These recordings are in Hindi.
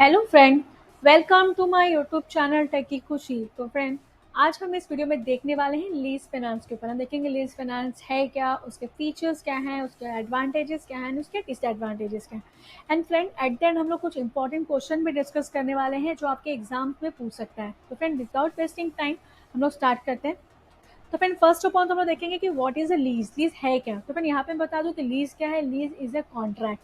Hello friend, welcome to my YouTube channel techie Khushi. तो फ्रेंड, आज हम इस वीडियो में देखने वाले हैं लीज फाइनेंस के ऊपर। हम देखेंगे लीज फाइनेंस है क्या, उसके फीचर्स क्या हैं, उसके एडवांटेजेस क्या हैं, उसके डिसएडवांटेजेस क्या हैं। And friend, eight the and हम लोग कुछ इंपॉर्टेंट क्वेश्चन भी डिस्कस करने वाले हैं जो आपके एग्जाम में पूछ सकता है। तो फ्रेंड, विदाउट वेस्टिंग टाइम हम लोग स्टार्ट करते हैं। तो फ्रेंड, फर्स्ट ऑफ ऑल हम लोग देखेंगे कि what is a lease. Lease है क्या। तो फ्रेंड, यहाँ पे बता दूं कि लीज क्या है। Lease is a contract.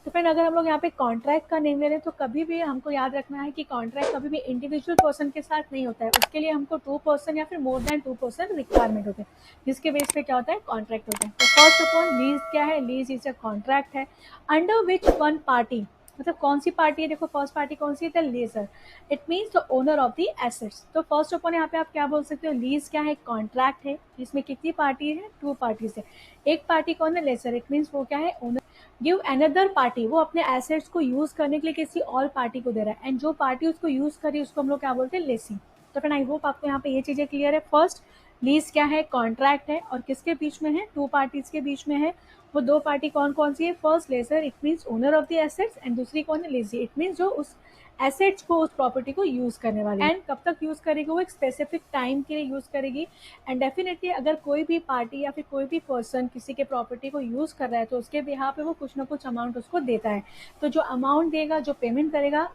तो फ्रेंड, अगर हम लोग यहाँ पे कॉन्ट्रैक्ट का नेम ले रहे हैं तो कभी भी हमको याद रखना है कि कॉन्ट्रैक्ट कभी भी इंडिविजुअल पर्सन के साथ नहीं होता है। उसके लिए हमको 2 पर्सन या फिर मोर देन 2 पर्सन रिक्वायरमेंट होते हैं, जिसके बेस पे क्या होता है, कॉन्ट्रैक्ट होता है। तो फर्स्ट ऑफ ऑल, लीज क्या है। लीज इज अ कॉन्ट्रैक्ट है अंडर विच वन पार्टी, मतलब कौन सी पार्टी है। देखो, फर्स्ट पार्टी कौन सी है, the lessor. It means the owner of the assets. तो फर्स्ट ऑफ ऑल यहाँ पे आप क्या बोल सकते हो, लीज क्या है, कॉन्ट्रैक्ट है। इसमें कितनी पार्टी है, 2 पार्टीज है। एक पार्टी कौन है, लेसर। इट मीन्स वो क्या है, ओनर गिव अनदर पार्टी, वो अपने एसेट्स को यूज करने के लिए किसी और पार्टी को दे रहा है। एंड जो पार्टी उसको यूज करी उसको हम लोग क्या बोलते हैं, लेसी। तो फ्रेंड, आई होप आपको यहाँ पे ये चीजें क्लियर है। फर्स्ट, लीज क्या है, कॉन्ट्रैक्ट है और किसके बीच में है, 2 पार्टीज के बीच में है। वो 2 पार्टी कौन कौन सी है, first lessor, it means owner of the assets, and दूसरी कौन है, लेजी। इट मीन्स जो उस एसेट्स को, उस प्रॉपर्टी को यूज करने वाली। एंड कब तक यूज करेगी, वो एक स्पेसिफिक टाइम के लिए यूज करेगी। एंड डेफिनेटली अगर कोई भी पार्टी या फिर कोई भी पर्सन किसी के प्रॉपर्टी को यूज कर रहा है तो उसके बिहाफ पे वो कुछ ना कुछ अमाउंट उसको देता है। तो जो अमाउंट देगा, जो पेमेंट करेगा,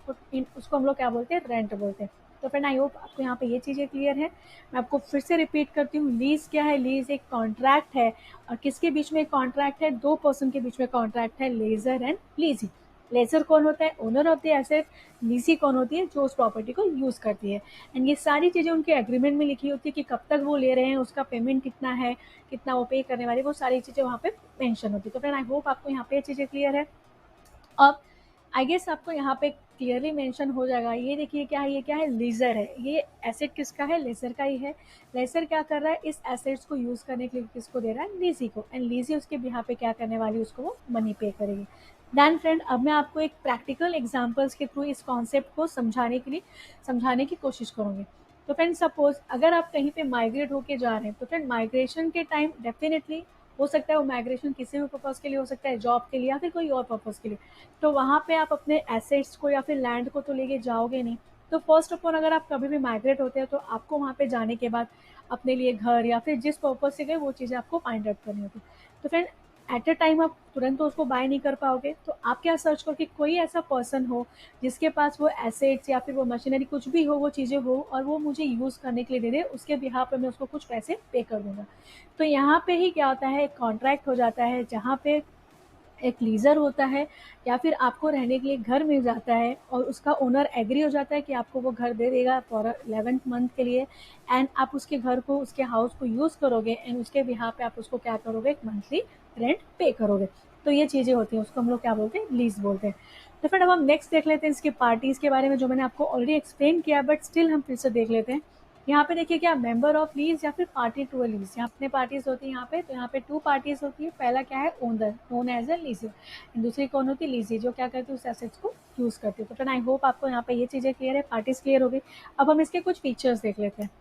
उसको हम लोग क्या बोलते हैं, रेंट बोलते हैं। तो फ्रेंड, आई होप आपको यहाँ पे ये चीज़ें क्लियर है। मैं आपको फिर से रिपीट करती हूँ, लीज क्या है। लीज एक कॉन्ट्रैक्ट है। और किसके बीच में कॉन्ट्रैक्ट है, 2 पर्सन के बीच में कॉन्ट्रैक्ट है, लेजर एंड लीजी। लेजर कौन होता है, ओनर ऑफ द एसेट। लीसी कौन होती है, जो उस प्रॉपर्टी को यूज करती है। एंड ये सारी चीजें उनके एग्रीमेंट में लिखी होती है कि कब तक वो ले रहे हैं, उसका पेमेंट कितना है, कितना वो पे करने वाले, वो सारी चीजें वहाँ पे मेंशन होती है। तो फ्रेंड, आई होप आपको यहाँ पे चीजें क्लियर है। अब आई गेस आपको यहाँ पे क्लियरली मेंशन हो जाएगा। ये देखिए क्या है, ये क्या है, लीजर है। ये एसेट किसका है, लेजर का ही है। लेजर क्या कर रहा है, इस एसेट्स को यूज करने के लिए किसको दे रहा है, लीजी को। एंड लीजी उसके बिहार पे क्या करने वाली है, उसको वो मनी पे करेगी। देन फ्रेंड, अब मैं आपको एक प्रैक्टिकल एग्जांपल्स के थ्रू इस कॉन्सेप्ट को समझाने की कोशिश करूंगी। तो फ्रेंड, सपोज अगर आप कहीं पे माइग्रेट होके जा रहे हैं, तो फ्रेंड माइग्रेशन के टाइम डेफिनेटली हो सकता है वो माइग्रेशन किसी भी पर्पज़ के लिए हो सकता है, जॉब के लिए या फिर कोई और पर्पज़ के लिए। तो वहाँ पे आप अपने एसेट्स को या फिर लैंड को तो लेके जाओगे नहीं। तो फर्स्ट ऑफ ऑल, अगर आप कभी भी माइग्रेट होते हैं तो आपको वहाँ पे जाने के बाद अपने लिए घर या फिर जिस पर्पज़ से गए वो चीज़ें आपको फाइंड आउट करनी होती है। तो फ्रेंड, एट अ टाइम आप तुरंत तो उसको बाय नहीं कर पाओगे। तो आप क्या सर्च करो कि कोई ऐसा पर्सन हो जिसके पास वो एसेट्स या फिर वो मशीनरी कुछ भी हो, वो चीज़ें हो और वो मुझे यूज़ करने के लिए दे दे, उसके बिहाफ पे मैं उसको कुछ पैसे पे कर दूंगा। तो यहाँ पे ही क्या होता है, एक कॉन्ट्रैक्ट हो जाता है जहाँ पे एक लीजर होता है या फिर आपको रहने के लिए घर मिल जाता है और उसका ओनर एग्री हो जाता है कि आपको वो घर दे देगा फॉर 11th मंथ के लिए। एंड आप उसके घर को, उसके हाउस को यूज़ करोगे एंड उसके बिहार पे आप उसको क्या करोगे, एक मंथली रेंट पे करोगे। तो ये चीज़ें होती हैं, उसको हम लोग क्या बोलते हैं, लीज बोलते हैं। तो फिर अब हम नेक्स्ट देख लेते हैं इसकी पार्टीज़ के बारे में, जो मैंने आपको ऑलरेडी एक्सप्लेन किया, बट स्टिल हम फिर से देख लेते हैं। यहाँ पे देखिए क्या, मेंबर ऑफ लीज या फिर पार्टी टू अ लीज। यहाँ कितने पार्टीज होती है यहाँ पे, तो यहाँ पे 2 पार्टीज होती है। पहला क्या है, owner, known as a lessor. दूसरी कौन होती है, लीजी, जो क्या करती है, उस एसेट्स को यूज करती है। तो फ्रेंड, आई होप आपको यहाँ पे ये चीजें क्लियर है, पार्टीज क्लियर हो गई। अब हम इसके कुछ फीचर्स देख लेते हैं।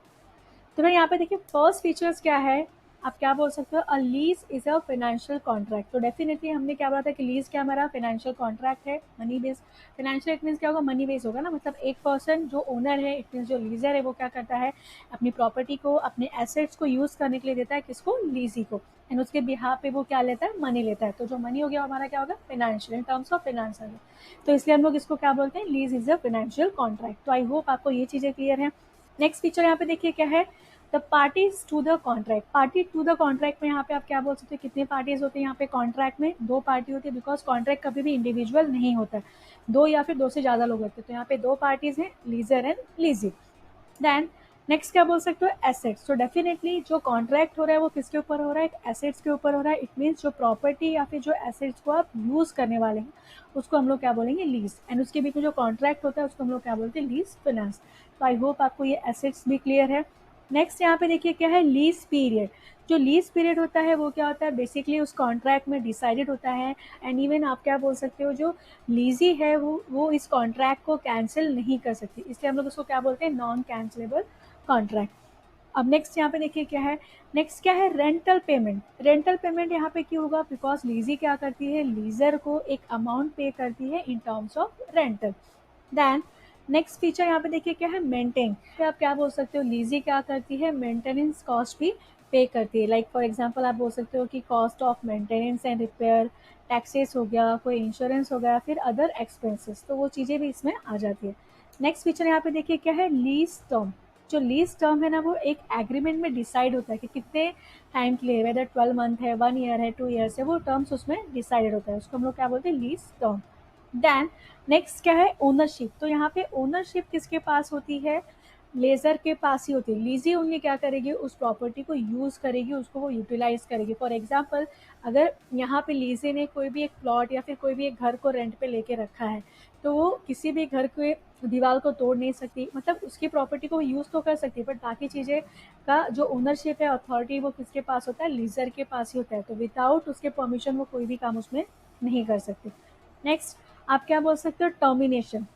तो मैं यहाँ पे देखिए, फर्स्ट फीचर्स क्या है, आप क्या बोल सकते हो, अ lease is a financial contract. तो डेफिनेटली हमने क्या बोला था कि लीज क्या, हमारा फाइनेंशियल कॉन्ट्रैक्ट है, money base. Financial it means क्या होगा, मनी बेस होगा ना। मतलब एक पर्सन जो ओनर है, इट मीन्स जो लीजर है, वो क्या करता है, अपनी प्रॉपर्टी को, अपने एसेट्स को यूज करने के लिए देता है किसको, लीजी को। एंड उसके बिहार पे वो क्या लेता है, मनी लेता है। तो जो मनी हो गया हमारा क्या होगा, financial, in terms of finance. तो इसलिए हम लोग इसको क्या बोलते हैं, lease is a financial contract. तो आई होप आपको ये चीजें क्लियर है। नेक्स्ट फीचर यहाँ पे देखिए क्या है, the parties to the contract. Party to the contract में यहाँ पे आप क्या बोल सकते हैं, कितने पार्टीज होते हैं यहाँ पे कॉन्ट्रैक्ट में, 2 पार्टी होती है। बिकॉज कॉन्ट्रैक्ट कभी भी इंडिविजुअल नहीं होता है, 2 या फिर 2 से ज़्यादा लोग होते हैं। तो यहाँ पे 2 पार्टीज हैं, लीजर एंड लीजी। देन नेक्स्ट क्या बोल सकते हो, एसेट्स। तो डेफिनेटली जो कॉन्ट्रैक्ट हो रहा है वो किसके ऊपर हो रहा है, एसेट्स के ऊपर हो रहा है। इट मीन्स जो प्रॉपर्टी या फिर जो एसेट्स को आप यूज करने वाले हैं उसको हम लोग क्या बोलेंगे, लीज। एंड उसके बीच में जो कॉन्ट्रैक्ट होता है उसको हम लोग क्या बोलते हैं, लीज फाइनेंस। तो आई होप आपको ये एसेट्स भी क्लियर है। नेक्स्ट यहाँ पे देखिए क्या है, लीज पीरियड। जो लीज पीरियड होता है वो क्या होता है, बेसिकली उस कॉन्ट्रैक्ट में डिसाइडेड होता है। एंड इवन आप क्या बोल सकते हो, जो लीजी है वो इस कॉन्ट्रैक्ट को कैंसिल नहीं कर सकती, इसलिए हम लोग उसको क्या बोलते हैं, नॉन कैंसिलेबल कॉन्ट्रैक्ट। अब नेक्स्ट यहाँ पे देखिए क्या है, नेक्स्ट क्या है, रेंटल पेमेंट। रेंटल पेमेंट यहाँ पे क्यों होगा, बिकॉज लीजी क्या करती है, लीजर को एक अमाउंट पे करती है in terms of rental. Then next feature यहाँ पे देखिए क्या है, मेंटेन। आप क्या बोल सकते हो, लीजी क्या करती है, मेंटेनेंस कॉस्ट भी पे करती है। लाइक फॉर एग्जांपल आप बोल सकते हो कि cost of maintenance and repair, taxes हो गया, कोई इंश्योरेंस हो गया, फिर अदर एक्सपेंसेस, तो वो चीज़ें भी इसमें आ जाती है। नेक्स्ट फीचर यहाँ पे देखिए क्या है, लीज टर्म। जो लीज टर्म है ना, वो एक एग्रीमेंट में डिसाइड होता है कि कितने टाइम के लिए, वेदर 12 मंथ है, 1 ईयर है, 2 ईयर्स है, वो टर्म्स उसमें डिसाइडेड होता है, उसको हम लोग क्या बोलते हैं, लीज टर्म। देन नेक्स्ट क्या है, ओनरशिप। तो यहाँ पे ओनरशिप किसके पास होती है, लेजर के पास ही होती है। लीजी ओनली क्या करेगी, उस प्रॉपर्टी को यूज़ करेगी, उसको वो यूटिलाइज करेगी। फॉर एग्जांपल अगर यहाँ पे लीजे ने कोई भी एक प्लॉट या फिर कोई भी एक घर को रेंट पे लेके रखा है, तो वो किसी भी घर के दीवार को तोड़ नहीं सकती, मतलब उसकी प्रॉपर्टी को यूज़ तो कर सकती है, बट बाकी चीज़ें का जो ओनरशिप है, अथॉरिटी, वो किसके पास होता है, लीजर के पास ही होता है। तो विदाउट उसके परमिशन वो कोई भी काम उसमें नहीं कर सकते। नेक्स्ट आप क्या बोल सकते हो, टर्मिनेशन।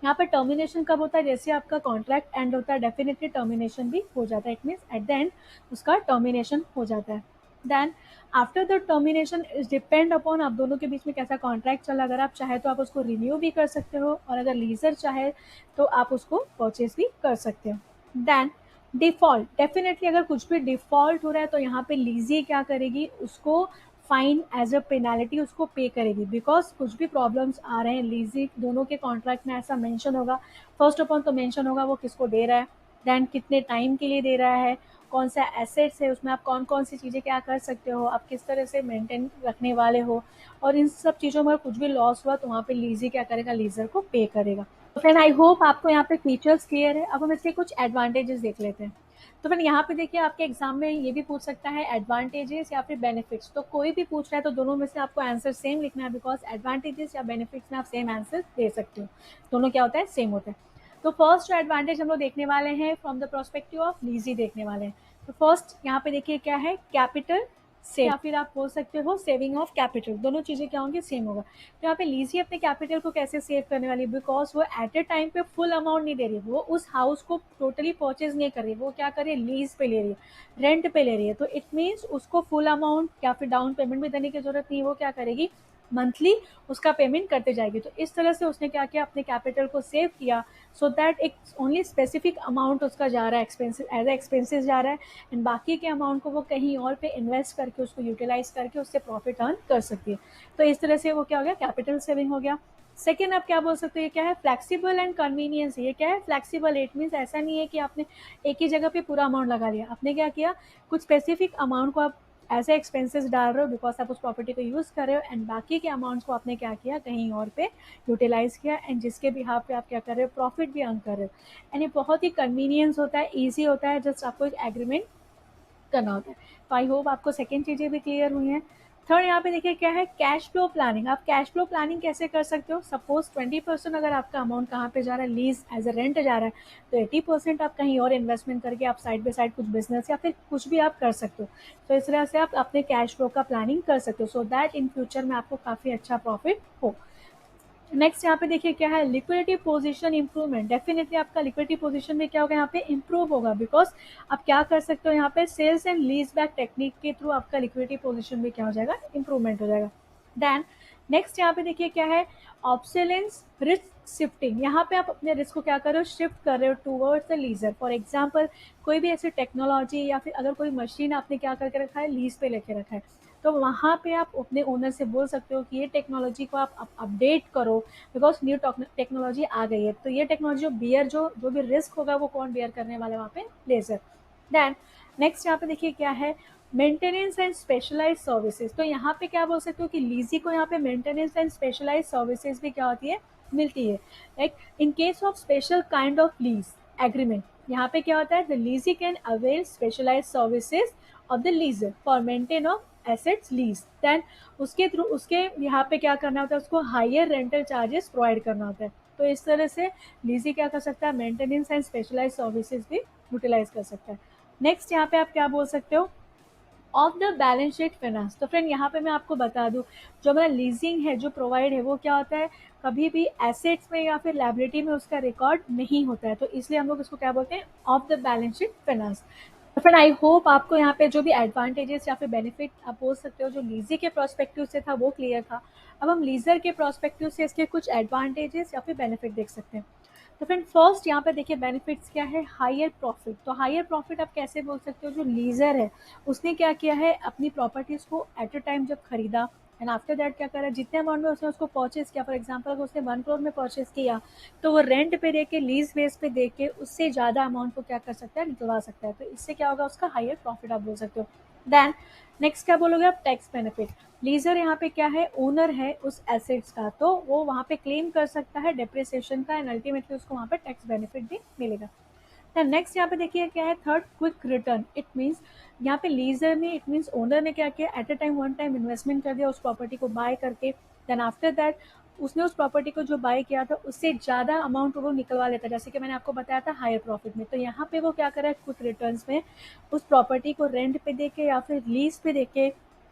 यहाँ पे टर्मिनेशन कब होता है, जैसे आपका कॉन्ट्रैक्ट एंड होता है, डेफिनेटली टर्मिनेशन भी हो जाता है। It means at the end उसका टर्मिनेशन हो जाता है। Then after the termination is depend upon आप दोनों के बीच में कैसा कॉन्ट्रैक्ट चला। अगर आप चाहे तो आप उसको रिन्यू भी कर सकते हो, और अगर लीजर चाहे तो आप उसको परचेज भी कर सकते हो। देन डिफॉल्ट, डेफिनेटली अगर कुछ भी डिफॉल्ट हो रहा है तो यहाँ पे लीजी क्या करेगी, उसको फाइन एज अ पेनाल्टी उसको पे करेगी। बिकॉज कुछ भी प्रॉब्लम्स आ रहे हैं, लीजी दोनों के कॉन्ट्रैक्ट में ऐसा मेंशन होगा, फर्स्ट ऑफ ऑल तो मेंशन होगा वो किसको दे रहा है, देन कितने टाइम के लिए दे रहा है, कौन सा एसेट्स है उसमें, आप कौन कौन सी चीज़ें क्या कर सकते हो, आप किस तरह से मेंटेन रखने वाले हो, और इन सब चीज़ों में कुछ भी लॉस हुआ तो वहाँ पे लीजी क्या करेगा, लीजर को पे करेगा। तो फ्रेंड आई होप आपको यहाँ पे फीचर्स क्लियर है। अब हम इसके कुछ एडवांटेजेस देख लेते हैं। तो फिर यहाँ पे देखिए आपके एग्जाम में ये भी पूछ सकता है, एडवांटेजेस या फिर बेनिफिट्स। तो कोई भी पूछ रहा है तो दोनों में से आपको आंसर सेम लिखना है, बिकॉज एडवांटेजेस या बेनिफिट्स में आप सेम आंसर दे सकते हो। दोनों क्या होता है, सेम होता है। तो फर्स्ट जो एडवांटेज हम लोग देखने वाले हैं फ्रॉम द प्रोस्पेक्टिव ऑफ लीजी देखने वाले हैं। तो फर्स्ट यहाँ पे देखिए क्या है, कैपिटल सेव, या फिर आप बोल सकते हो सेविंग ऑफ कैपिटल। दोनों चीजें क्या होंगी, सेम होगा। तो यहाँ पे लीजी अपने कैपिटल को कैसे सेव करने वाली है, बिकॉज वो एट ए टाइम पे फुल अमाउंट नहीं दे रही है, वो उस हाउस को टोटली परचेज नहीं कर रही है, वो क्या कर रही है, लीज पे ले रही है, रेंट पे ले रही है। तो इट मीन्स उसको फुल अमाउंट या फिर डाउन पेमेंट भी देने की जरूरत नहीं है, वो क्या करेगी, मंथली उसका पेमेंट करते जाएगी। तो इस तरह से उसने क्या किया, अपने कैपिटल को सेव किया, सो दैट एक ओनली स्पेसिफिक अमाउंट उसका जा रहा है एक्सपेंसिस, एज ए एक्सपेंसिस जा रहा है, एंड बाकी के अमाउंट को वो कहीं और पे इन्वेस्ट करके उसको यूटिलाइज करके उससे प्रॉफिट अर्न कर सकती है। तो इस तरह से वो क्या हो गया, कैपिटल सेविंग हो गया। सेकेंड आप क्या बोल सकते हो, ये क्या है, फ्लेक्सिबल एंड कन्वीनियंस। ये क्या है, फ्लेक्सिबल, इट मीन्स ऐसा नहीं है कि आपने एक ही जगह पे पूरा अमाउंट लगा लिया। आपने क्या किया, कुछ स्पेसिफिक अमाउंट को आप ऐसे एक्सपेंसेस डाल रहे हो बिकॉज आप उस प्रॉपर्टी को यूज़ कर रहे हो, एंड बाकी के अमाउंट्स को आपने क्या किया, कहीं और पे यूटिलाइज किया, एंड जिसके बिहाफ पे आप क्या कर रहे हो, प्रॉफिट भी अर्न कर रहे हो। एंड ये बहुत ही कन्वीनियंस होता है, ईजी होता है, जस्ट आपको एक एग्रीमेंट करना होता है। तो आई होप आपको सेकेंड चीज़ें भी क्लियर हुई हैं। थर्ड यहाँ पे देखिए क्या है, कैश फ्लो प्लानिंग। आप कैश फ्लो प्लानिंग कैसे कर सकते हो, सपोज 20% अगर आपका अमाउंट कहाँ पे जा रहा है, लीज एज अ रेंट जा रहा है, तो 80% आप कहीं और इन्वेस्टमेंट करके आप साइड बाई साइड कुछ बिजनेस या फिर कुछ भी आप कर सकते हो। तो इस तरह से आप अपने कैश फ्लो का प्लानिंग कर सकते हो, सो दैट इन फ्यूचर में आपको काफ़ी अच्छा प्रॉफिट हो। नेक्स्ट यहाँ पे देखिए क्या है, लिक्विडिटी पोजीशन इंप्रूवमेंट। डेफिनेटली आपका लिक्विडिटी पोजीशन में क्या होगा, यहाँ पे इंप्रूव होगा, बिकॉज आप क्या कर सकते हो, यहाँ पे sales and lease back technique के थ्रू आपका लिक्विडिटी पोजीशन में क्या हो जाएगा, इंप्रूवमेंट हो जाएगा। देन नेक्स्ट यहाँ पे देखिए क्या है, ऑब्सोलेंस रिस्क शिफ्टिंग। यहाँ पे आप अपने रिस्क को क्या कर रहे हो, शिफ्ट कर रहे हो towards the lessor. For example कोई भी ऐसी टेक्नोलॉजी या फिर अगर कोई मशीन आपने क्या करके रखा है, लीज पे लेके रखा है, तो वहाँ पे आप अपने ओनर से बोल सकते हो कि ये टेक्नोलॉजी को आप अपडेट करो, बिकॉज न्यू टेक्नोलॉजी आ गई है। तो ये टेक्नोलॉजी जो भी रिस्क होगा वो कौन बेयर करने वाला है, वहाँ पे लेजर। देन नेक्स्ट यहाँ पे देखिए क्या है, मेंटेनेंस एंड स्पेशलाइज सर्विसेज। तो यहाँ पे क्या बोल सकते हो कि लीजी को यहाँ पे मेंटेनेंस एंड स्पेशलाइज सर्विसेज भी क्या होती है, मिलती है। Like in case of special kind of lease agreement, यहाँ पे क्या होता है, the lessee can avail specialise services of the lessor for maintain of assets lease. Then उसके थ्रू उसके यहाँ पे क्या करना होता है, उसको हायर रेंटल चार्जेस प्रोवाइड करना होता है। तो इस तरह से लीजी क्या कर सकता है, मेंटेनेंस एंड स्पेशलाइज सर्विसेज भी यूटिलाइज कर सकता है। नेक्स्ट यहाँ पे आप क्या बोल सकते हो, of the balance sheet finance. तो फ्रेंड यहाँ पे मैं आपको बता दूँ, जो हमारा लीजिंग है, जो प्रोवाइड है, वो क्या होता है, कभी भी एसेट्स में या फिर लाइबिलिटी में उसका रिकॉर्ड नहीं होता है। तो इसलिए हम लोग इसको क्या बोलते हैं, of the balance sheet finance. तो फ्रेंड आई होप आपको यहाँ पे जो भी एडवांटेजेस या फिर बेनिफिट आप बोल सकते हो जो लीजी के प्रोस्पेक्टिव से था वो क्लियर था। अब हम लीजर के प्रोस्पेक्टिव से इसके कुछ एडवांटेजेस या फिर बेनिफिट देख सकते हैं। तो फ्रेंड फर्स्ट यहाँ पे देखिए बेनिफिट्स क्या है, हायर प्रॉफिट। तो हायर प्रॉफिट आप कैसे बोल सकते हो, जो लीजर है उसने क्या किया है, अपनी प्रॉपर्टीज को एट अ टाइम जब खरीदा एंड आफ्टर दैट क्या करा, जितने अमाउंट में उसने उसको परचेज किया, फॉर एग्जाम्पल अगर उसने 1 करोड़ में परचेज किया तो वो रेंट पे दे के, लीज बेस पे दे के उससे ज़्यादा अमाउंट को क्या कर सकता है, निकलवा सकता है। तो इससे क्या होगा, उसका हायर प्रॉफिट आप बोल सकते हो। देन नेक्स्ट क्या बोलोगे आप, टैक्स बेनिफिट। लीजर यहाँ पे क्या है, ओनर है उस एसेट्स का, तो वो वहाँ पे क्लेम कर सकता है डेप्रिसिएशन का एंड अल्टीमेटली उसको वहाँ पे टैक्स बेनिफिट भी मिलेगा। देन नेक्स्ट यहाँ पे देखिए क्या है, third quick return. It means यहाँ पे लीजर ने, इट मीन्स ओनर ने क्या किया, at a time one time investment कर दिया उस प्रॉपर्टी को बाय करके, देन आफ्टर दैट उसने उस प्रॉपर्टी को जो बाय किया था उससे ज़्यादा अमाउंट वो निकलवा लेता है, जैसे कि मैंने आपको बताया था हायर प्रॉफिट में। तो यहाँ पे वो क्या कर रहा है, क्विक रिटर्न्स में उस प्रॉपर्टी को रेंट पे दे के या फिर लीज पे दे के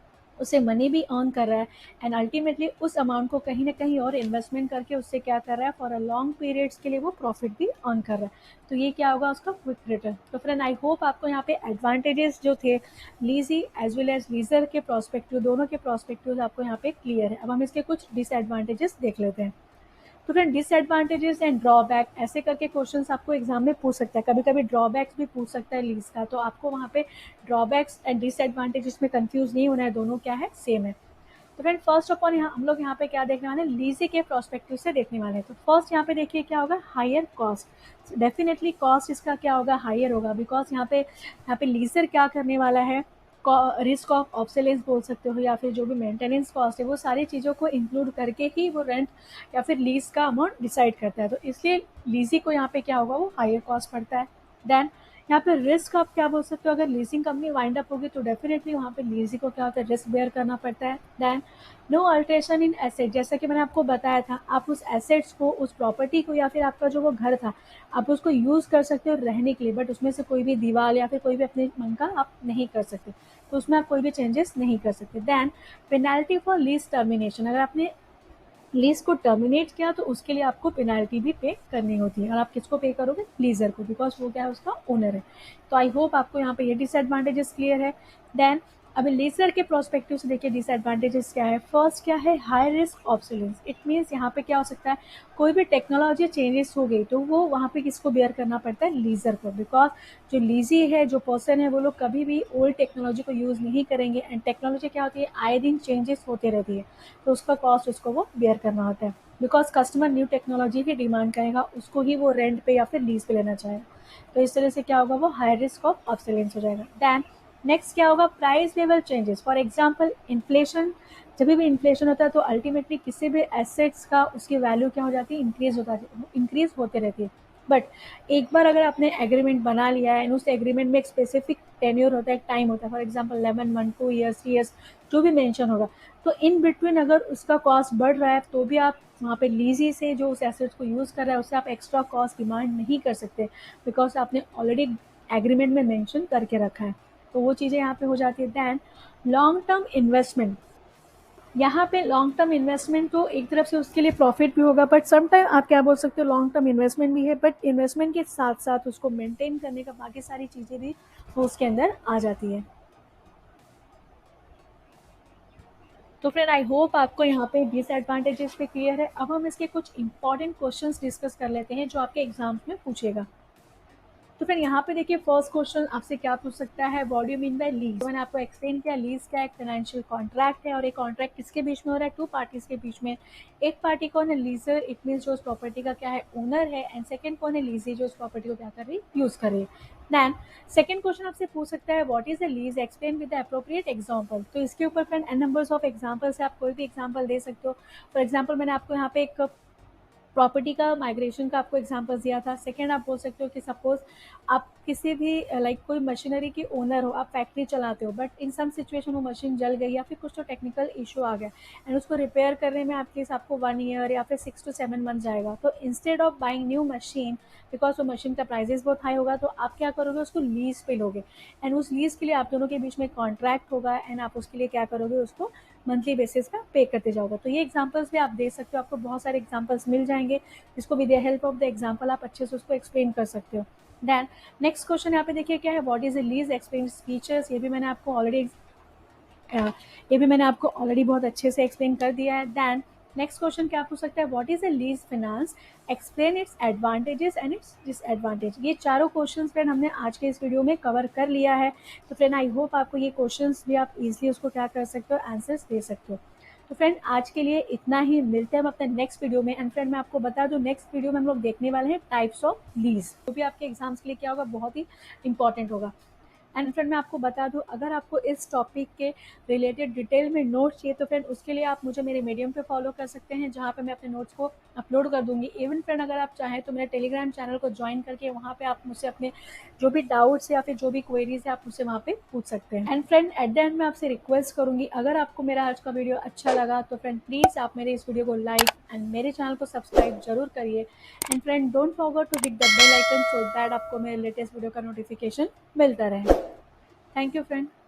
उसे मनी भी अर्न कर रहा है एंड अल्टीमेटली उस अमाउंट को कहीं ना कहीं और इन्वेस्टमेंट करके उससे क्या कर रहा है, फॉर अ लॉन्ग पीरियड्स के लिए वो प्रॉफिट भी अर्न कर रहा है। तो ये क्या होगा, उसका क्विक रिटर्न। तो फ्रेंड आई होप आपको यहाँ पे एडवांटेजेस जो थे लीजी एज वेल एज लीजर के प्रोस्पेक्टिव, दोनों के प्रोस्पेक्टिव आपको यहाँ पे क्लियर है। अब हम इसके कुछ डिसएडवांटेजेस देख लेते हैं। तो फ्रेंड डिसएडवांटेजेस एंड ड्रॉबैक ऐसे करके क्वेश्चंस आपको एग्जाम में पूछ सकता है, कभी कभी ड्रॉबैक्स भी पूछ सकता है लीज का, तो आपको वहाँ पे ड्रॉबैक्स एंड डिसएडवांटेजेस में कंफ्यूज नहीं होना है, दोनों क्या है, सेम है। तो फ्रेंड फर्स्ट ऑफ ऑल यहाँ हम लोग यहाँ पे क्या देखने वाले हैं, लीजी के प्रोस्पेक्टिव से देखने वाले हैं। तो फर्स्ट यहाँ पे देखिए क्या होगा, हायर कॉस्ट। डेफिनेटली कॉस्ट इसका क्या होगा, हायर होगा, बिकॉज यहाँ पे लीजर क्या करने वाला है, रिस्क ऑफ ऑब्सोलेंस बोल सकते हो या फिर जो भी मेंटेनेंस कॉस्ट है वो सारी चीज़ों को इंक्लूड करके ही वो रेंट या फिर लीज का अमाउंट डिसाइड करता है। तो इसलिए लीजी को यहाँ पे क्या होगा, वो हायर कॉस्ट पड़ता है। देन यहाँ पे रिस्क आप क्या बोल सकते हो, अगर लीजिंग कंपनी वाइंड अप होगी तो डेफिनेटली वहाँ पे लीजी को क्या होता है, रिस्क बेयर करना पड़ता है। Then no alteration in asset, जैसा कि मैंने आपको बताया था, आप उस एसेट्स को, उस प्रॉपर्टी को या फिर आपका जो वो घर था आप उसको यूज़ कर सकते हो रहने के लिए, बट उसमें से कोई भी दीवार या फिर कोई भी अपने मन का आप नहीं कर सकते, तो उसमें आप कोई भी चेंजेस नहीं कर सकते। Then penalty for lease termination, अगर आपने लीज को टर्मिनेट किया तो उसके लिए आपको पेनाल्टी भी पे करनी होती है, और आप किसको पे करोगे, लीजर को, बिकॉज वो क्या है, उसका ओनर है। तो आई होप आपको यहाँ पे ये डिसएडवांटेजेस क्लियर है। देन अभी लीजर के प्रोस्पेक्टिव से देखिए डिसएडवांटेजेस क्या है। फर्स्ट क्या है, high risk obsolescence. It means यहाँ पे क्या हो सकता है, कोई भी टेक्नोलॉजी चेंजेस हो गई तो वो वहाँ पे किसको बेयर करना पड़ता है, लीजर को, बिकॉज जो लीजी है, जो पर्सन है, वो लोग कभी भी ओल्ड टेक्नोलॉजी को यूज़ नहीं करेंगे एंड टेक्नोलॉजी क्या होती है, आए दिन चेंजेस होते रहती है, तो उसका कॉस्ट उसको वो बेयर करना होता है, बिकॉज कस्टमर न्यू टेक्नोलॉजी की डिमांड करेगा, उसको ही वो रेंट पे या फिर लीज पे लेना चाहेगा। तो इस तरह से क्या होगा, वो हाई रिस्क ऑफ ऑब्सोलेंस हो जाएगा। दैन नेक्स्ट क्या होगा, price level changes. For example inflation, जब भी इन्फ्लेशन होता है तो अल्टीमेटली किसी भी एसेट्स का उसकी वैल्यू क्या हो जाती है, इंक्रीज होते रहती है। बट एक बार अगर आपने एग्रीमेंट बना लिया है एंड उस एग्रीमेंट में एक स्पेसिफिक टेन्योर होता है, एक टाइम होता है, for example 11 month, 2 years, 3 years, जो भी मेंशन होगा, तो इन बिटवीन अगर उसका कॉस्ट बढ़ रहा है तो भी आप वहाँ पे लीजी से जो उस एसेट्स को यूज़ कर रहा है उससे आप एक्स्ट्रा कॉस्ट डिमांड नहीं कर सकते, बिकॉज आपने ऑलरेडी एग्रीमेंट में मेंशन करके रखा है। तो वो चीज़ें यहाँ पे हो जाती है। दैन लॉन्ग टर्म इन्वेस्टमेंट, यहाँ पे लॉन्ग टर्म इन्वेस्टमेंट तो एक तरफ से उसके लिए प्रॉफिट भी होगा, बट समटाइम आप क्या बोल सकते हो, लॉन्ग टर्म इन्वेस्टमेंट भी है, बट इन्वेस्टमेंट के साथ साथ उसको मेंटेन करने का बाकी सारी चीज़ें भी उसके अंदर आ जाती है। तो फ्रेंड आई होप आपको यहाँ पे डिसएडवांटेजेस पे क्लियर है। अब हम इसके कुछ इंपॉर्टेंट क्वेश्चंस डिस्कस कर लेते हैं जो आपके एग्जाम्स में पूछेगा। तो फिर यहाँ पे देखिए फर्स्ट क्वेश्चन आपसे क्या पूछ सकता है, what do you mean by lease. तो मैंने आपको एक्सप्लेन किया, लीज क्या, एक फाइनेंशियल कॉन्ट्रैक्ट है, और एक कॉन्ट्रैक्ट किसके बीच में हो रहा है, टू पार्टीज के बीच में। एक पार्टी कौन है, लीजर, इट मीन जो उस प्रॉपर्टी का क्या है, ओनर है, एंड सेकंड कौन है, लीजी, जो उस प्रॉपर्टी को क्या कर रही है, यूज कर रही है। देन सेकंड क्वेश्चन आपसे पूछ सकता है, what is the lease, explain with the appropriate example. तो इसके ऊपर friend n numbers of example से आप कोई भी एग्जांपल दे सकते हो। फॉर एग्जांपल मैंने आपको यहाँ पे एक प्रॉपर्टी का माइग्रेशन का आपको एग्जांपल दिया था। सेकंड आप बोल सकते हो कि सपोज आप किसी भी लाइक कोई मशीनरी के ओनर हो, आप फैक्ट्री चलाते हो, बट इन सम सिचुएशन वो मशीन जल गई या फिर कुछ तो टेक्निकल इशू आ गया एंड उसको रिपेयर करने में एटलीस्ट आपको 1 ईयर या फिर 6 to 7 मंथ जाएगा। तो instead of buying new machine, because वो मशीन का प्राइजेस बहुत हाई होगा, तो आप क्या करोगे, उसको लीज पे लोगे एंड उस लीज के लिए आप दोनों के बीच में कॉन्ट्रैक्ट होगा एंड आप उसके लिए क्या करोगे, उसको मंथली बेसिस पे पे करते जाओगे। तो ये एग्जांपल्स भी आप दे सकते हो, आपको बहुत सारे एग्जांपल्स मिल जाएंगे जिसको with the help of the example आप अच्छे से उसको एक्सप्लेन कर सकते हो। देन नेक्स्ट क्वेश्चन यहाँ पे देखिए क्या है, what is a lease experience features, ये भी मैंने आपको ऑलरेडी बहुत अच्छे से एक्सप्लेन कर दिया है। देन नेक्स्ट क्वेश्चन क्या पूछ सकता है, what is a lease finance, explain its advantages and it's disadvantage. ये चारों क्वेश्चन फ्रेंड हमने आज के इस वीडियो में कवर कर लिया है। तो फ्रेंड आई होप आपको ये क्वेश्चन भी आप इजिली उसको क्या कर सकते हो, आंसर्स दे सकते हो। तो फ्रेंड आज के लिए इतना ही, मिलते हैं हम अपने नेक्स्ट वीडियो में। एंड फ्रेंड मैं आपको बता दूं, नेक्स्ट वीडियो में हम लोग देखने वाले हैं टाइप्स ऑफ लीज, जो भी आपके एग्जाम्स के लिए क्या होगा, बहुत ही इंपॉर्टेंट होगा। एंड फ्रेंड मैं आपको बता दूं, अगर आपको इस टॉपिक के रिलेटेड डिटेल में नोट्स चाहिए तो फ्रेंड उसके लिए आप मुझे मेरे मीडियम पे फॉलो कर सकते हैं, जहाँ पे मैं अपने नोट्स को अपलोड कर दूंगी। इवन फ्रेंड अगर आप चाहें तो मेरे टेलीग्राम चैनल को ज्वाइन करके वहाँ पे आप मुझसे अपने जो भी डाउट्स या फिर जो भी क्वेरीज है आप मुझसे वहाँ पे पूछ सकते हैं। And friend at the and मैं आपसे रिक्वेस्ट करूंगी, अगर आपको मेरा आज का वीडियो अच्छा लगा तो फ्रेंड प्लीज़ आप मेरे इस वीडियो को लाइक एंड मेरे चैनल को सब्सक्राइब जरूर करिए। And friend don't forget to hit the bell icon so that आपको मेरे लेटेस्ट वीडियो का नोटिफिकेशन मिलता रहे। Thank you, friend.